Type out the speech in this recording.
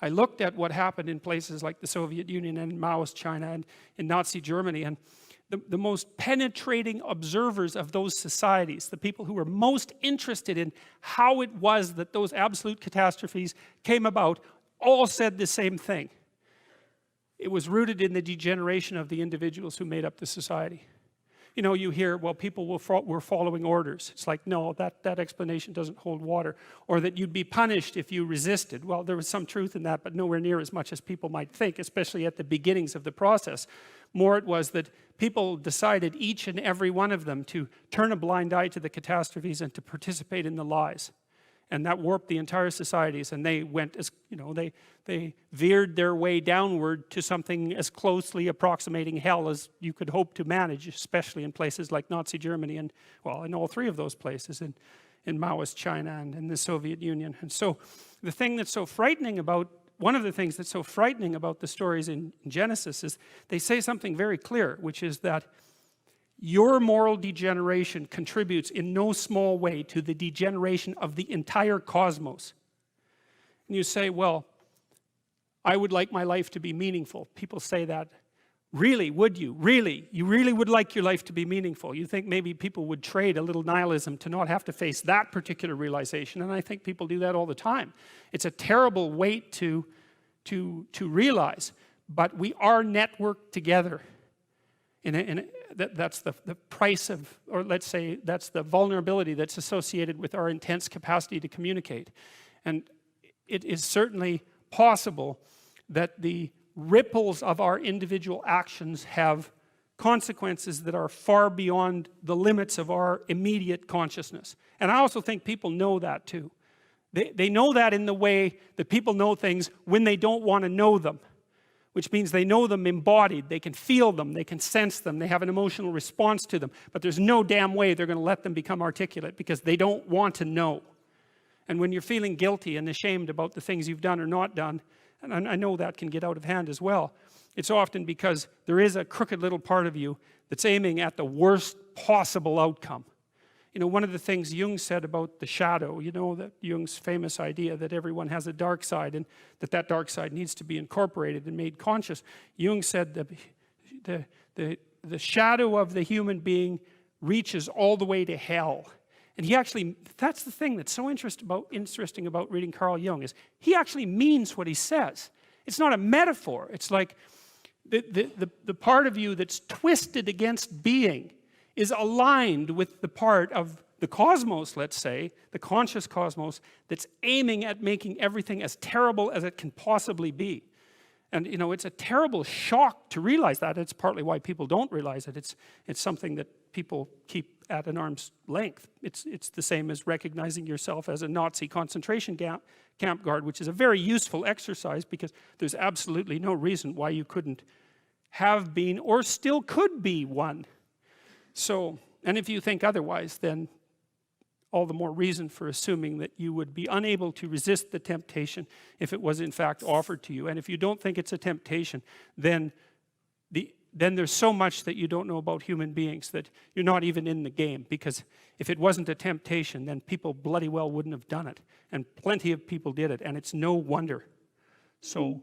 I looked at what happened in places like the Soviet Union and Maoist China and in Nazi Germany, and the most penetrating observers of those societies, the people who were most interested in how it was that those absolute catastrophes came about, all said the same thing. It was rooted in the degeneration of the individuals who made up the society. You know, you hear, well, people were following orders. It's like, no, that explanation doesn't hold water. Or that you'd be punished if you resisted. Well, there was some truth in that, but nowhere near as much as people might think, especially at the beginnings of the process. More it was that people decided, each and every one of them, to turn a blind eye to the catastrophes and to participate in the lies. And that warped the entire societies, and they went as, you know, they veered their way downward to something as closely approximating hell as you could hope to manage, especially in places like Nazi Germany and, well, in all three of those places, in Maoist China and in the Soviet Union. And so the thing that's so frightening about, one of the things that's so frightening about the stories in Genesis is they say something very clear, which is that your moral degeneration contributes in no small way to the degeneration of the entire cosmos. And you say, well, I would like my life to be meaningful. People say that. Really, would you? Really? You really would like your life to be meaningful? You think maybe people would trade a little nihilism to not have to face that particular realization, and I think people do that all the time. It's a terrible weight to realize, but we are networked together. That's the price of, or let's say that's the vulnerability that's associated with our intense capacity to communicate. And it is certainly possible that the ripples of our individual actions have consequences that are far beyond the limits of our immediate consciousness. And I also think people know that too. They know that in the way that people know things when they don't want to know them. Which means they know them embodied, they can feel them, they can sense them, they have an emotional response to them, but there's no damn way they're going to let them become articulate because they don't want to know. And when you're feeling guilty and ashamed about the things you've done or not done, and I know that can get out of hand as well, it's often because there is a crooked little part of you that's aiming at the worst possible outcome. You know, one of the things Jung said about the shadow, you know, that Jung's famous idea that everyone has a dark side and that dark side needs to be incorporated and made conscious. Jung said that the shadow of the human being reaches all the way to hell. And he actually, that's the thing that's so interesting about reading Carl Jung, is he actually means what he says. It's not a metaphor. It's like the part of you that's twisted against being is aligned with the part of the cosmos, let's say, the conscious cosmos, that's aiming at making everything as terrible as it can possibly be. And, you know, it's a terrible shock to realize that. It's partly why people don't realize it. It's something that people keep at an arm's length. It's the same as recognizing yourself as a Nazi concentration camp guard, which is a very useful exercise because there's absolutely no reason why you couldn't have been or still could be one. So, and if you think otherwise, then all the more reason for assuming that you would be unable to resist the temptation if it was in fact offered to you. And if you don't think it's a temptation, then there's so much that you don't know about human beings that you're not even in the game. Because if it wasn't a temptation, then people bloody well wouldn't have done it. And plenty of people did it, and it's no wonder. So